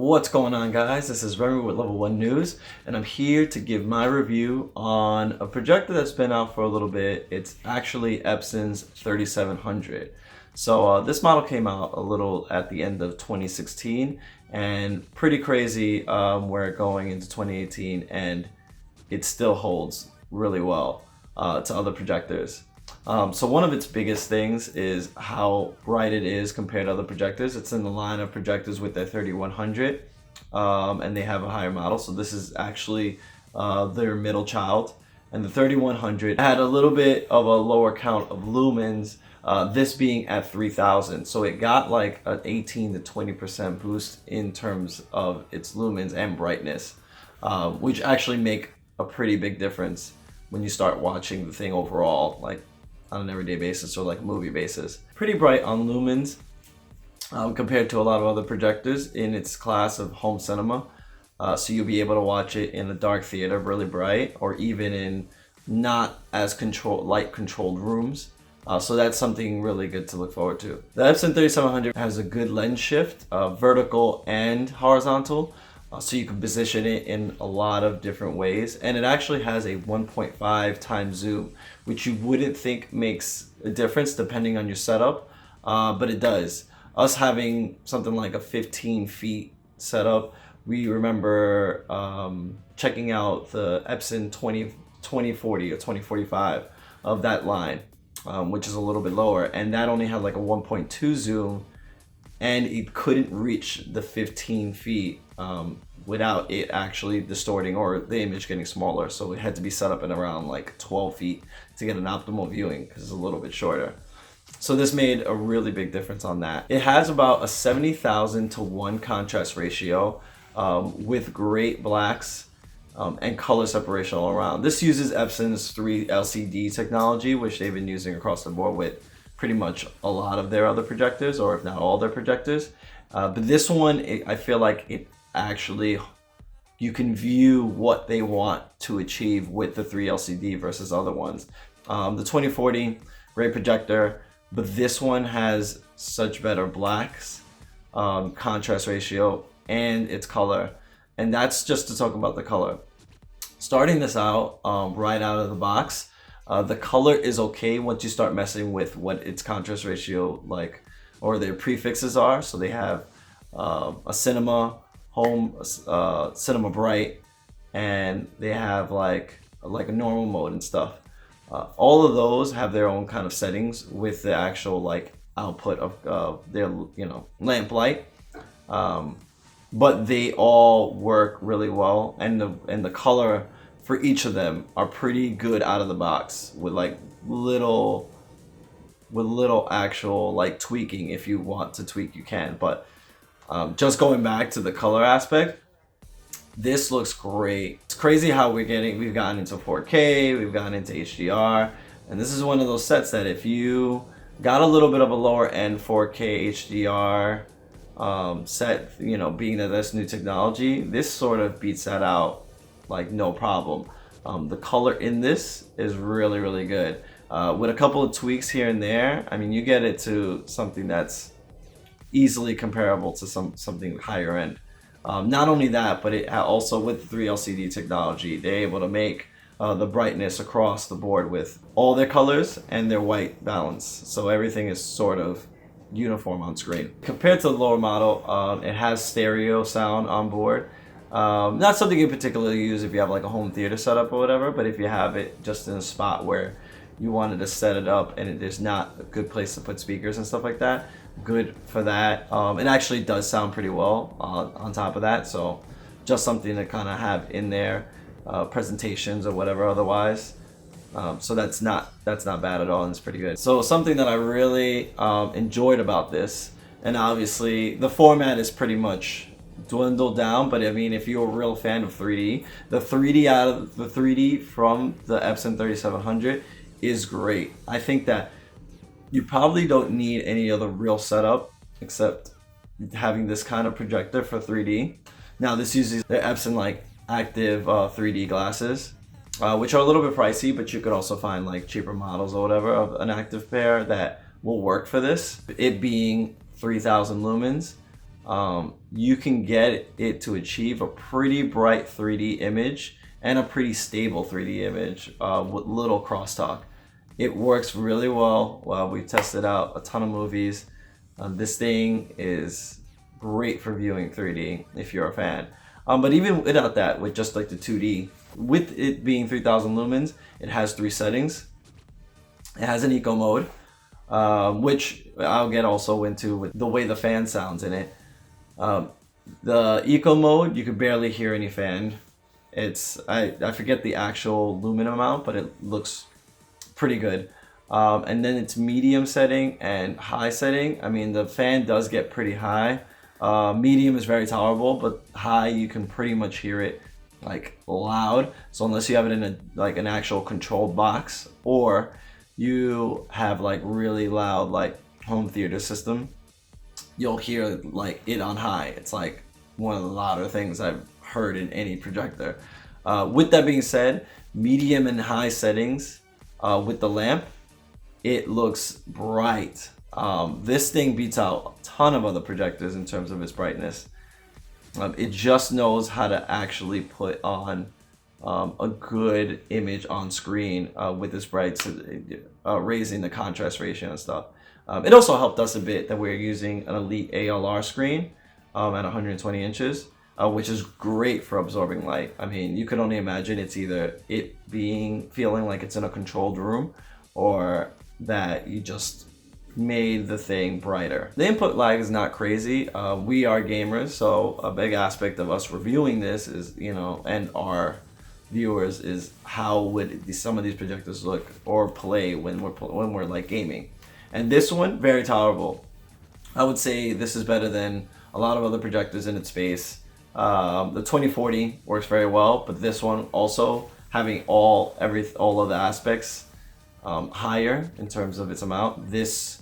What's going on, guys? This is Remy with Level 1 News, and I'm here to give my review on a projector that's been out for a little bit. It's actually Epson's 3700. So this model came out a little at the end of 2016, and pretty crazy where it going into 2018, and it still holds really well to other projectors. So one of its biggest things is how bright it is compared to other projectors. It's in the line of projectors with their 3100, and they have a higher model. So this is actually their middle child. And the 3100 had a little bit of a lower count of lumens, this being at 3000. So it got like an 18 to 20% boost in terms of its lumens and brightness, which actually make a pretty big difference when you start watching the thing overall, like on an everyday basis or like a movie basis. Pretty bright on lumens compared to a lot of other projectors in its class of home cinema. So you'll be able to watch it in a dark theater really bright, or even in not as light controlled rooms. So that's something really good to look forward to. The Epson 3700 has a good lens shift, vertical and horizontal. So you can position it in a lot of different ways, and it actually has a 1.5 times zoom, which you wouldn't think makes a difference depending on your setup, but it does. Us having something like a 15 feet setup, we remember checking out the Epson 2040 or 2045 of that line, which is a little bit lower, and that only had like a 1.2 zoom, and it couldn't reach the 15 feet without it actually distorting or the image getting smaller. So it had to be set up in around like 12 feet to get an optimal viewing because it's a little bit shorter. So this made a really big difference on that. It has about a 70,000 to 1 contrast ratio with great blacks and color separation all around. This uses Epson's 3 LCD technology, which they've been using across the board with pretty much a lot of their other projectors, or if not all their projectors. But this one, I feel like it actually, you can view what they want to achieve with the 3 LCD versus other ones. The 2040, great projector, but this one has such better blacks, contrast ratio, and its color. And that's just to talk about the color. Starting this out, right out of the box, the color is okay once you start messing with what its contrast ratio like, or their prefixes are. So they have a cinema, home, cinema bright, and they have like a normal mode and stuff. All of those have their own kind of settings with the actual like output of their lamp light, but they all work really well, and the color for each of them are pretty good out of the box with like little actual like tweaking. If you want to tweak, you can, but just going back to the color aspect, this looks great. It's crazy how we've gotten into 4K, we've gotten into HDR, and this is one of those sets that if you got a little bit of a lower end 4K HDR set, being that that's new technology, this sort of beats that out like no problem. The color in this is really, really good. With a couple of tweaks here and there, I mean, you get it to something that's easily comparable to something higher end. Not only that, but it also, with the 3 LCD technology, they're able to make the brightness across the board with all their colors and their white balance. So everything is sort of uniform on screen. Compared to the lower model, it has stereo sound on board. Not something you particularly use if you have like a home theater setup or whatever, but if you have it just in a spot where you wanted to set it up and there's not a good place to put speakers and stuff like that, good for that. It actually does sound pretty well on top of that, so just something to kind of have in their presentations or whatever otherwise. So that's not bad at all, and it's pretty good. So something that I really enjoyed about this, and obviously the format is pretty much dwindled down, but I mean, if you're a real fan of 3D, the 3D from the Epson 3700 is great. I think that you probably don't need any other real setup except having this kind of projector for 3D. Now this uses the Epson like active 3D glasses, which are a little bit pricey, but you could also find like cheaper models or whatever of an active pair that will work for this. It being 3000 lumens, you can get it to achieve a pretty bright 3D image and a pretty stable 3D image with little crosstalk. It works really well. We've tested out a ton of movies. This thing is great for viewing 3D if you're a fan. But even without that, with just like the 2D, with it being 3000 lumens, it has 3 settings. It has an eco mode, which I'll get also into with the way the fan sounds in it. The eco mode, you can barely hear any fan. I forget the actual lumen amount, but it looks pretty good. And then it's medium setting and high setting. I mean, the fan does get pretty high. Medium is very tolerable, but high, you can pretty much hear it like loud. So unless you have it in an actual controlled box, or you have like really loud like home theater system, you'll hear like it on high. It's like one of the louder things I've heard in any projector. With that being said, medium and high settings with the lamp, it looks bright. This thing beats out a ton of other projectors in terms of its brightness. It just knows how to actually put on a good image on screen with this bright, raising the contrast ratio and stuff. It also helped us a bit that we're using an Elite ALR screen at 120 inches, which is great for absorbing light. I mean, you can only imagine it's either it feeling like it's in a controlled room, or that you just made the thing brighter. The input lag is not crazy. We are gamers, so a big aspect of us reviewing this is, and our viewers, is how would some of these projectors look or play when we're like gaming. And this one, very tolerable. I would say this is better than a lot of other projectors in its space. The 2040 works very well, but this one also having all of the aspects higher in terms of its amount, this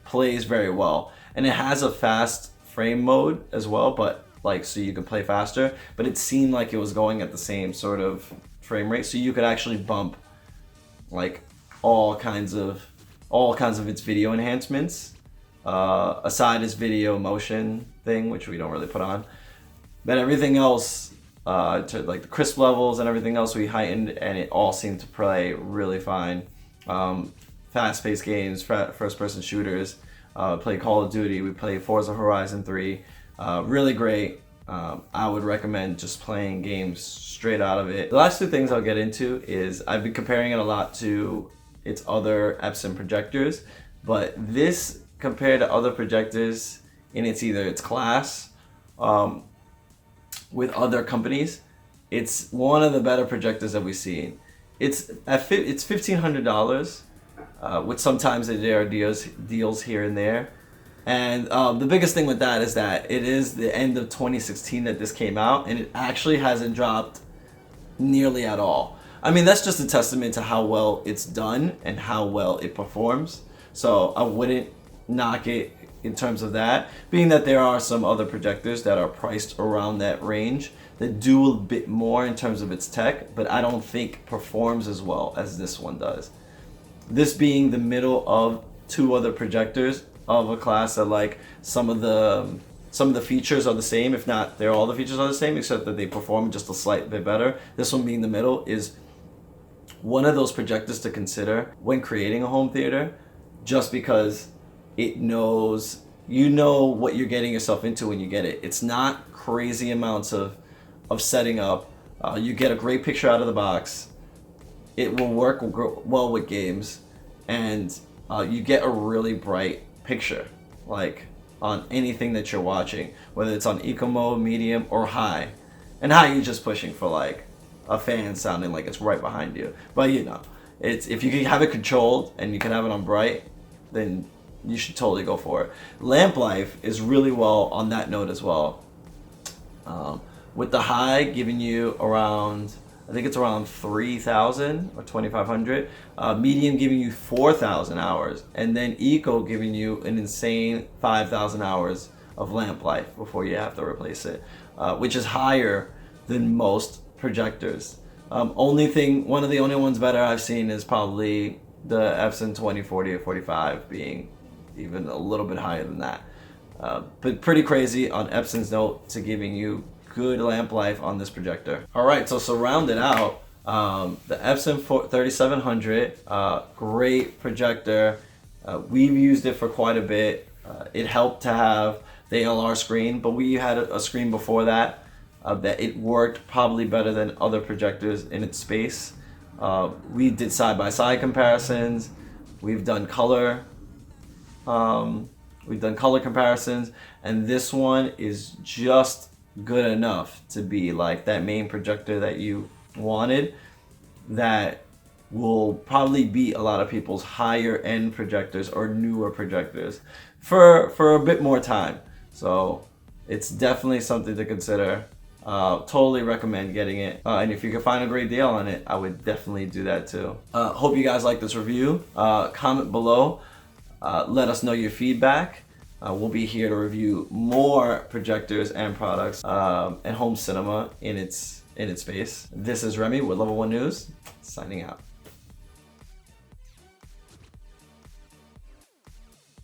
plays very well. And it has a fast frame mode as well, but so you can play faster, but it seemed like it was going at the same sort of frame rate, so you could actually bump like all kinds of its video enhancements, aside its video motion thing, which we don't really put on, but everything else, to like the crisp levels and everything else, we heightened, and it all seemed to play really fine. Fast-paced games, first-person shooters, play Call of Duty, we play Forza Horizon 3, really great. I would recommend just playing games straight out of it. The last two things I'll get into is I've been comparing it a lot to its other Epson projectors, but this, compared to other projectors in its class, with other companies, it's one of the better projectors that we've seen. It's $1,500, with sometimes there are deals here and there. And the biggest thing with that is that it is the end of 2016 that this came out, and it actually hasn't dropped nearly at all. I mean, that's just a testament to how well it's done and how well it performs. So I wouldn't knock it in terms of that, being that there are some other projectors that are priced around that range that do a bit more in terms of its tech, but I don't think performs as well as this one does. This being the middle of two other projectors of a class that like some of the features are the same, if not all the features are the same, except that they perform just a slight bit better. This one being the middle is one of those projectors to consider when creating a home theater, just because it knows, what you're getting yourself into when you get it. It's not crazy amounts of setting up. You get a great picture out of the box. It will work well with games, and you get a really bright picture, like on anything that you're watching, whether it's on eco mode, medium, or high. And high, you're just pushing for like a fan sounding like it's right behind you. But it's, if you can have it controlled and you can have it on bright, then you should totally go for it. Lamp life is really well on that note as well. With the high giving you around, I think it's around 3,000 or 2,500. Medium giving you 4,000 hours, and then eco giving you an insane 5,000 hours of lamp life before you have to replace it, which is higher than most projectors. One of the only ones better I've seen is probably the Epson 2040 or 45, being even a little bit higher than that. But pretty crazy on Epson's note to giving you good lamp life on this projector. All right, so round it out, the Epson 3700, great projector. We've used it for quite a bit. It helped to have the LR screen, but we had a screen before that that it worked probably better than other projectors in its space. We did side-by-side comparisons. We've done color. We've done color comparisons, and this one is just good enough to be like that main projector that you wanted, that will probably beat a lot of people's higher end projectors or newer projectors for a bit more time. So it's definitely something to consider. Totally recommend getting it. And if you can find a great deal on it, I would definitely do that too. Hope you guys like this review. Comment below. Let us know your feedback. We'll be here to review more projectors and products and home cinema in its space. This is Remy with Level 1 News, signing out.